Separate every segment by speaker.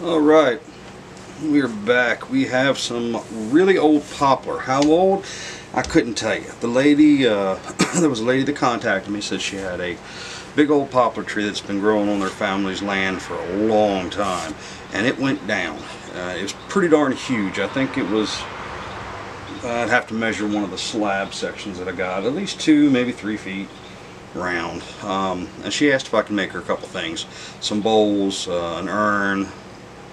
Speaker 1: Alright, we're back. We have some really old poplar. How old? I couldn't tell you. The lady, there was a lady that contacted me, said she had a big old poplar tree that's been growing on their family's land for a long time, and it went down. It was pretty darn huge. I think it was, I'd have to measure one of the slab sections that I got, at least 2, maybe 3 feet round. And she asked if I could make her a couple things. Some bowls, an urn,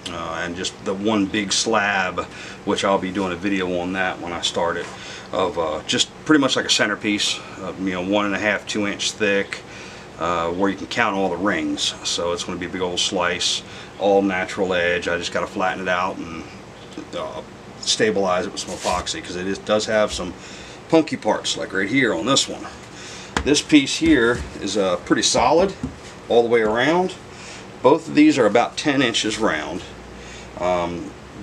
Speaker 1: and just the one big slab, which I'll be doing a video on that when I start it, of just pretty much like a centerpiece, 1.5 to 2 inch thick, where you can count all the rings. So it's going to be a big old slice, all natural edge. I just got to flatten it out and stabilize it with some epoxy, because does have some punky parts, like right here on this one. This piece here is pretty solid all the way around. Both of these are about 10 inches round.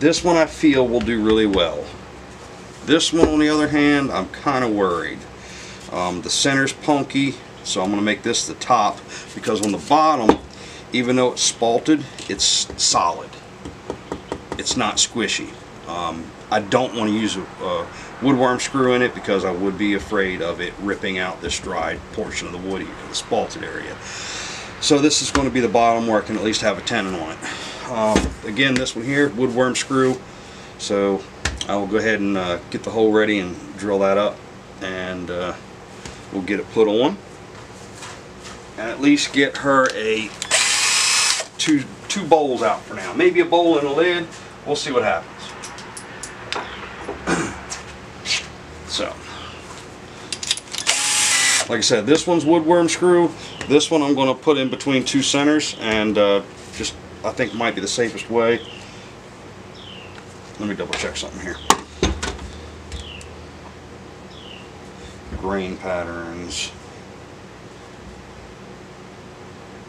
Speaker 1: This one I feel will do really well. This one, on the other hand, I'm kind of worried. The center's punky, so I'm going to make this the top, because on the bottom, even though it's spalted, it's solid. It's not squishy. I don't want to use a woodworm screw in it, because I would be afraid of it ripping out this dried portion of the wood here, the spalted area. So this is going to be the bottom, where I can at least have a tenon on it. Again, this one here, woodworm screw. So I will go ahead and get the hole ready and drill that up, and we'll get it put on, and at least get her a two bowls out for now. Maybe a bowl and a lid. We'll see what happens. So, like I said, this one's woodworm screw. This one I'm going to put in between 2 centers, and just, I think, might be the safest way. Let me double check something here. Grain patterns.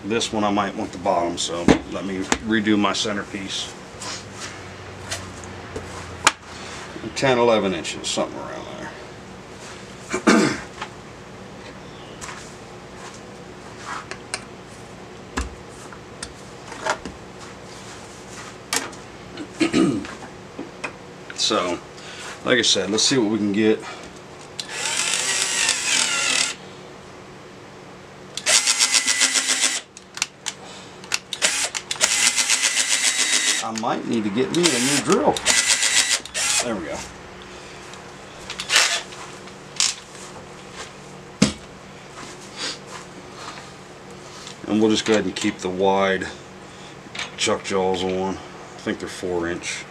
Speaker 1: This one I might want the bottom, so let me redo my centerpiece. 10, 11 inches, something around there. So, like I said, let's see what we can get. I might need to get me a new drill. There we go. And we'll just go ahead and keep the wide chuck jaws on. I think they're 4 inch.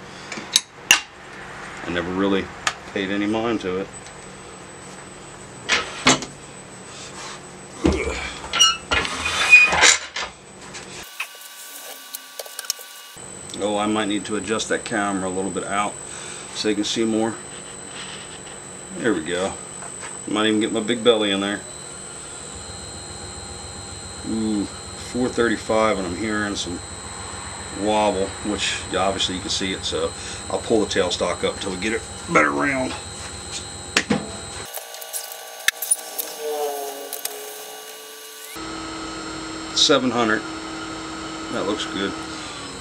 Speaker 1: I never really paid any mind to it. Oh, I might need to adjust that camera a little bit out so you can see more. There we go. Might even get my big belly in there. Ooh, 435, and I'm hearing some wobble, which obviously you can see it, so I'll pull the tailstock up until we get it better round. $700. That looks good.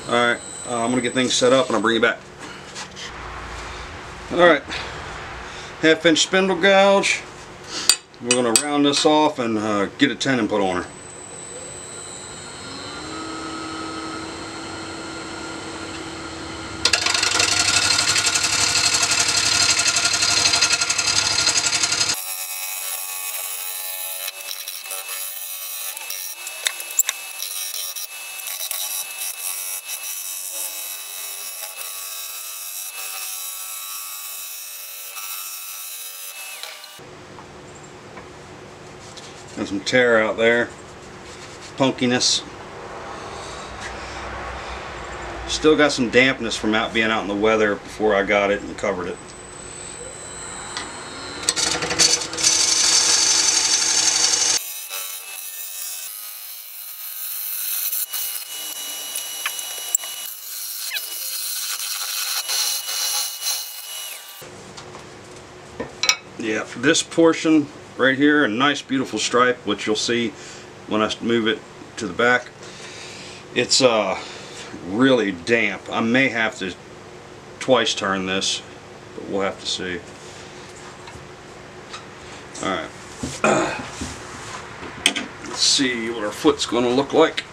Speaker 1: Alright, I'm going to get things set up and I'll bring you back. Alright, 1/2 inch spindle gouge. We're going to round this off and get a tenon put on her. And some tear out there, punkiness. Still got some dampness from being out in the weather before I got it and covered it. Yeah, this portion right here, a nice beautiful stripe, which you'll see when I move it to the back. It's really damp. I may have to twice turn this, but we'll have to see. Alright. Let's see what our foot's going to look like.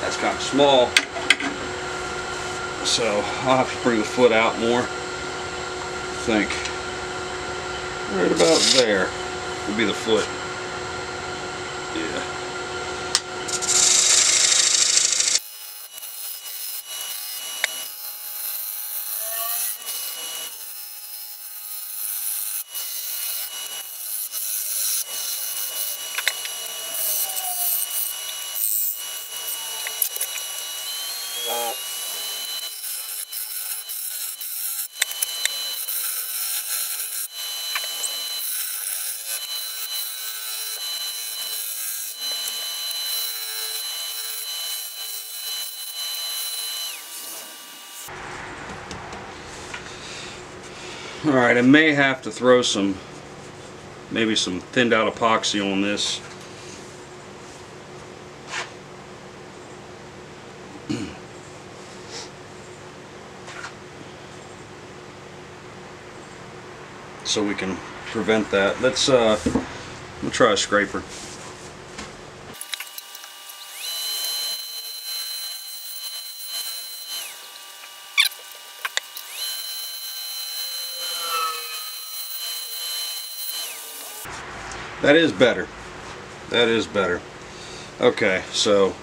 Speaker 1: That's kind of small, so I'll have to bring the foot out more. I think right about there will be the foot. Yeah. Alright, I may have to throw maybe some thinned out epoxy on this. So we can prevent that. Let's try a scraper. That is better. That is better. Okay, so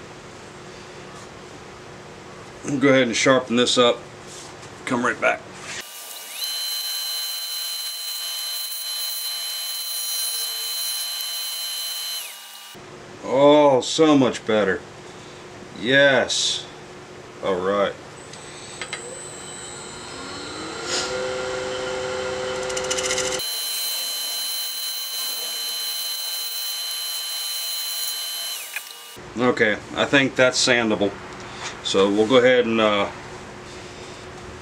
Speaker 1: I'll go ahead and sharpen this up. Come right back. Oh, so much better. Yes. All right. Okay, I think that's sandable. So we'll go ahead and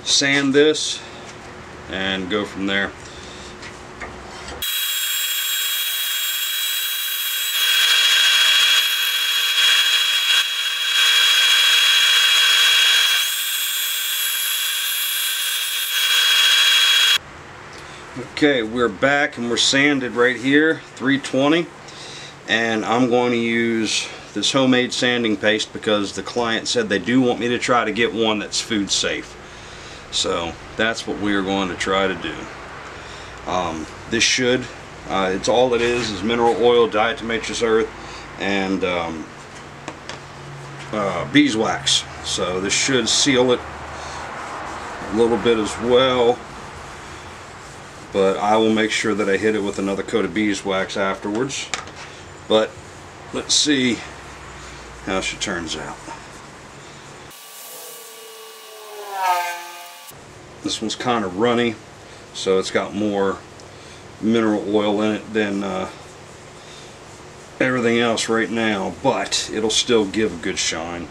Speaker 1: sand this and go from there. Okay, we're back and we're sanded right here, 320, and I'm going to use this homemade sanding paste because the client said they do want me to try to get one that's food safe. So that's what we are going to try to do. This should, it's all it is mineral oil, diatomaceous earth, and beeswax. So this should seal it a little bit as well. But I will make sure that I hit it with another coat of beeswax afterwards. But let's see how she turns out. This one's kind of runny, so it's got more mineral oil in it than everything else right now, but it'll still give a good shine.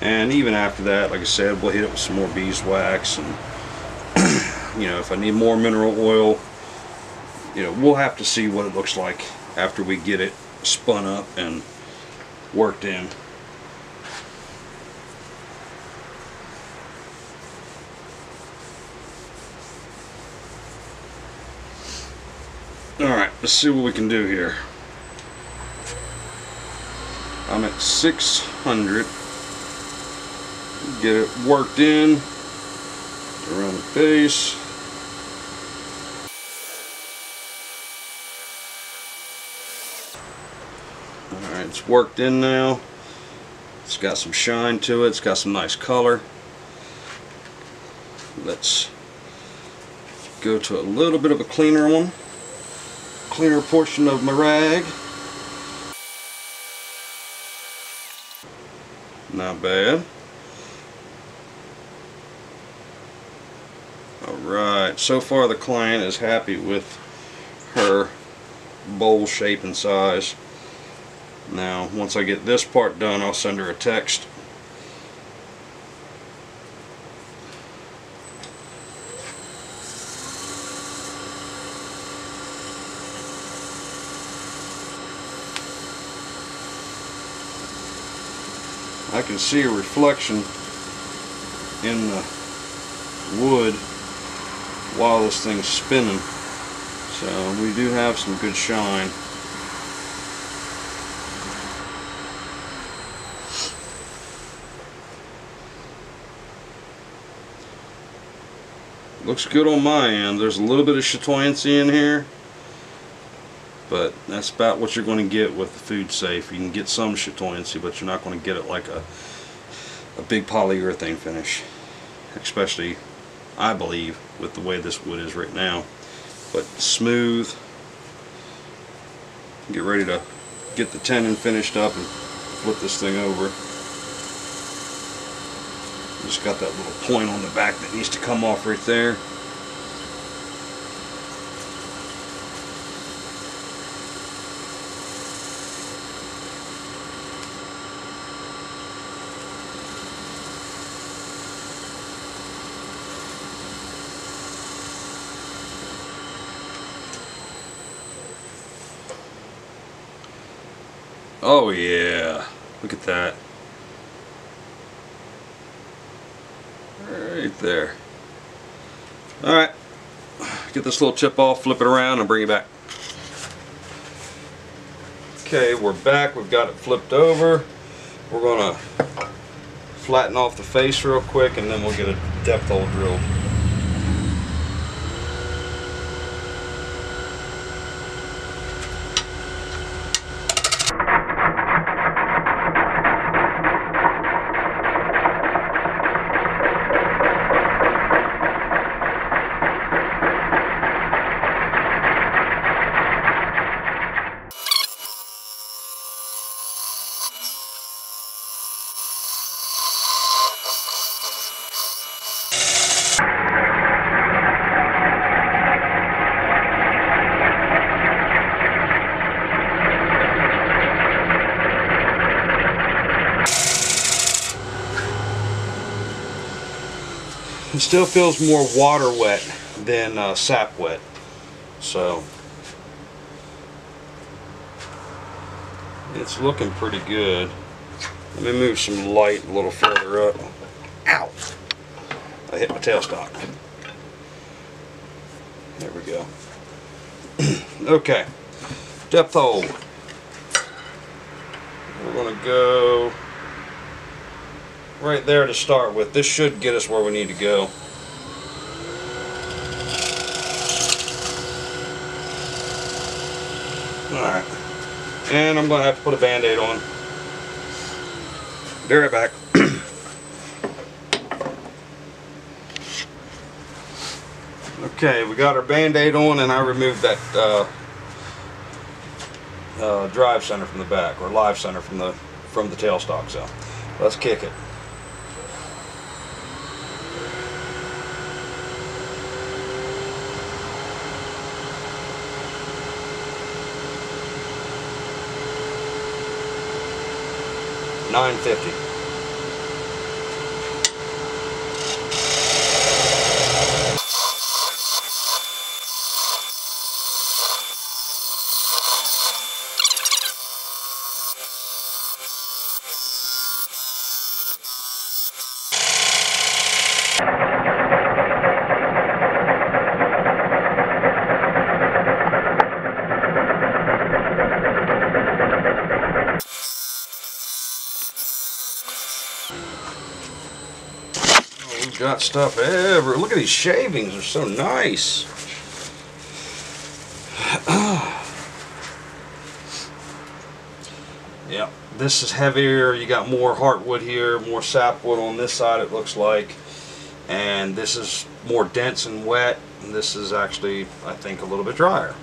Speaker 1: And even after that, like I said, we'll hit it with some more beeswax, and you know, if I need more mineral oil, you know, we'll have to see what it looks like after we get it spun up and worked in. Alright, let's see what we can do here. I'm at 600. Get it worked in around the base. Alright, it's worked in now. It's got some shine to it. It's got some nice color. Let's go to a little bit of a cleaner one. Cleaner portion of my rag. Not bad. Alright, so far the client is happy with her bowl shape and size. Now, once I get this part done, I'll send her a text. I can see a reflection in the wood while this thing's spinning. So we do have some good shine. Looks good on my end. There's a little bit of chatoyancy in here, but that's about what you're going to get with the Food Safe. You can get some chatoyancy, but you're not going to get it like a big polyurethane finish, especially, I believe, with the way this wood is right now. But smooth. Get ready to get the tenon finished up and flip this thing over. Just got that little point on the back that needs to come off right there. Oh yeah, look at that. Right there. Alright, get this little tip off, flip it around, and bring it back. Okay, we're back. We've got it flipped over. We're going to flatten off the face real quick, and then we'll get a depth hole drilled. It still feels more water wet than sap wet, so it's looking pretty good. Let me move some light a little further up. Ow! I hit my tailstock. There we go. Okay, depth hole. We're going to go right there to start with. This should get us where we need to go. Alright. And I'm going to have to put a band-aid on. Be right back. Okay, we got our band-aid on, and I removed that drive center from the back, or live center from the tailstock. So let's kick it. $9.50. We've got stuff ever. Look at these shavings, they're so nice. Yeah, this is heavier. You got more heartwood here, more sapwood on this side, it looks like. And this is more dense and wet. And this is actually, I think, a little bit drier.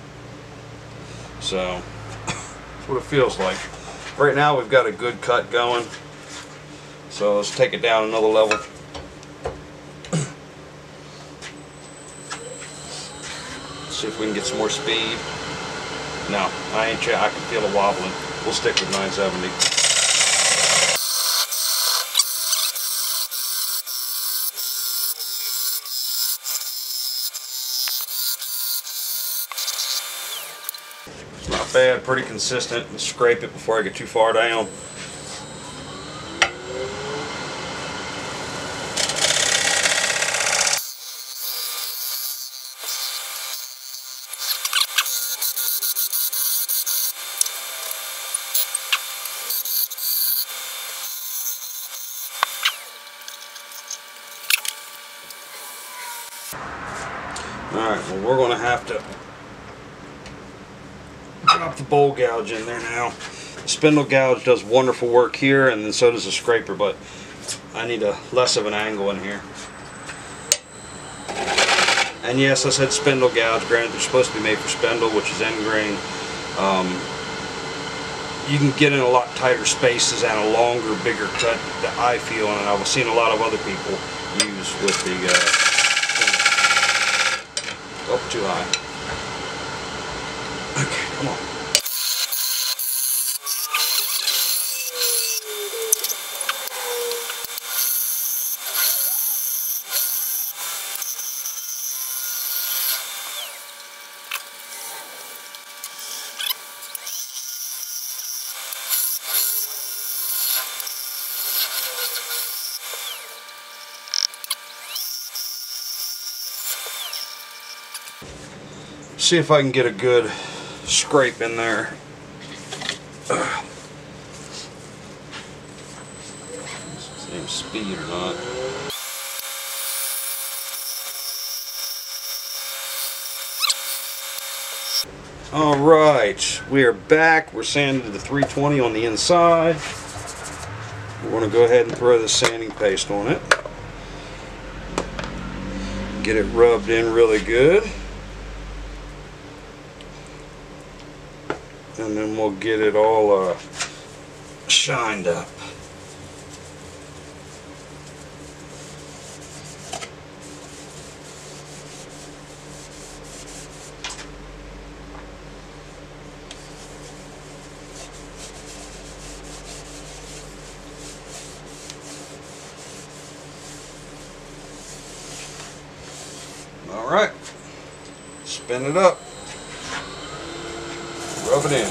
Speaker 1: So, that's what it feels like. Right now we've got a good cut going. So let's take it down another level. See if we can get some more speed. No, I can feel it wobbling. We'll stick with 970. It's not bad, pretty consistent. Let's scrape it before I get too far down. Alright, well we're going to have to drop the bowl gouge in there now. The spindle gouge does wonderful work here, and then so does the scraper, but I need a less of an angle in here. And yes, I said spindle gouge. Granted, they're supposed to be made for spindle, which is end grain. You can get in a lot tighter spaces and a longer, bigger cut that I feel, and I've seen a lot of other people use with the oh, too high. Okay, come on. See if I can get a good scrape in there. Same speed or not. Alright, we are back. We're sanding the 320 on the inside. We're going to go ahead and throw the sanding paste on it. Get it rubbed in really good. And then we'll get it all shined up. All right, spin it up. Rub it in.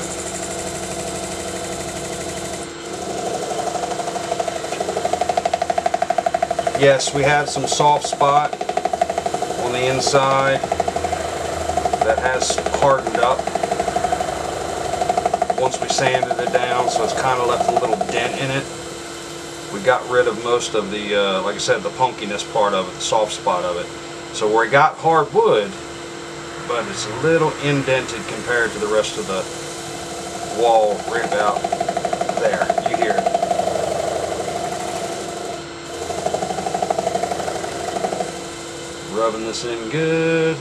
Speaker 1: Yes, we had some soft spot on the inside that has hardened up once we sanded it down, so it's kind of left a little dent in it. We got rid of most of the, like I said, the punkiness part of it, the soft spot of it. So where it got hard wood, but it's a little indented compared to the rest of the wall right about there. You hear it. Rubbing this in good.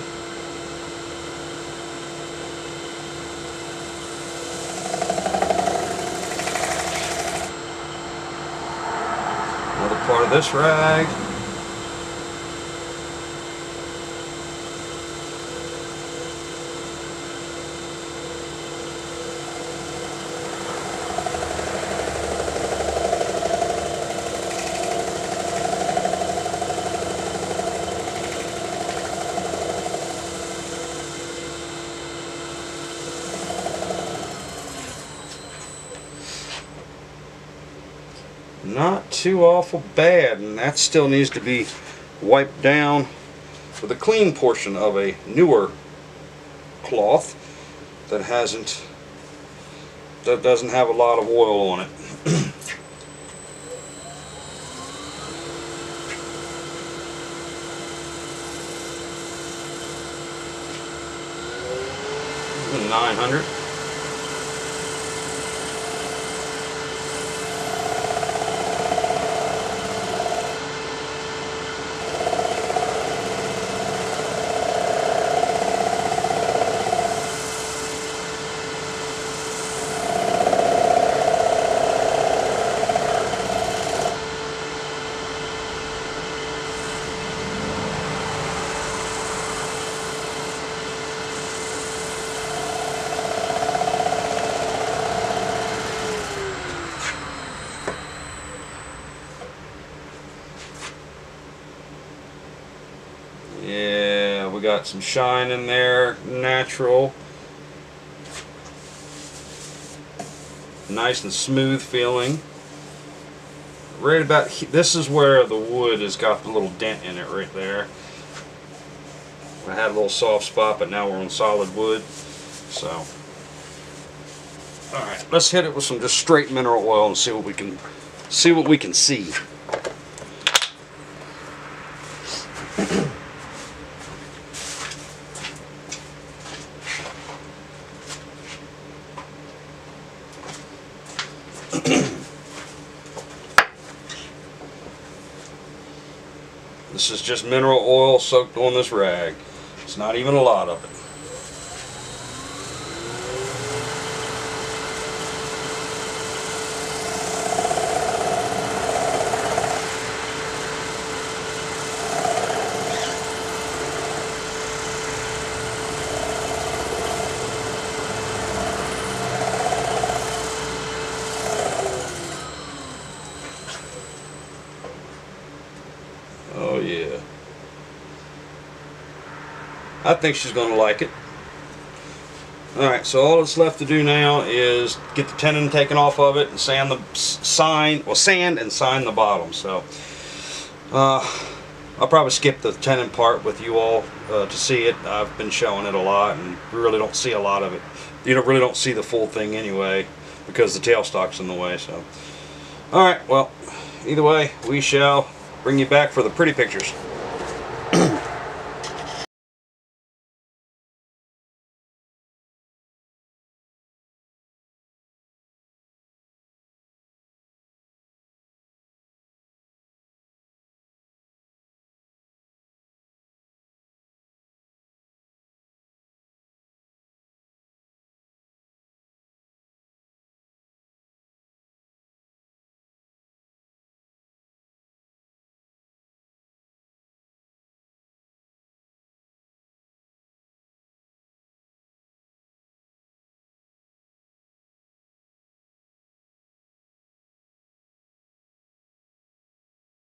Speaker 1: Another part of this rag. Not too awful bad, and that still needs to be wiped down with a clean portion of a newer cloth that doesn't have a lot of oil on it. $900. Yeah, we got some shine in there, natural. Nice and smooth feeling. Right about this is where the wood has got the little dent in it right there. I had a little soft spot, but now we're on solid wood. So, all right, let's hit it with some just straight mineral oil and see what we can see. This is just mineral oil soaked on this rag. It's not even a lot of it. Oh yeah. I think she's going to like it. Alright, so all that's left to do now is get the tenon taken off of it and sand and sign the bottom. So I'll probably skip the tenon part with you all to see it. I've been showing it a lot and we really don't see a lot of it. You really don't see the full thing anyway because the tailstock's in the way. So alright, well, either way, we shall bring you back for the pretty pictures.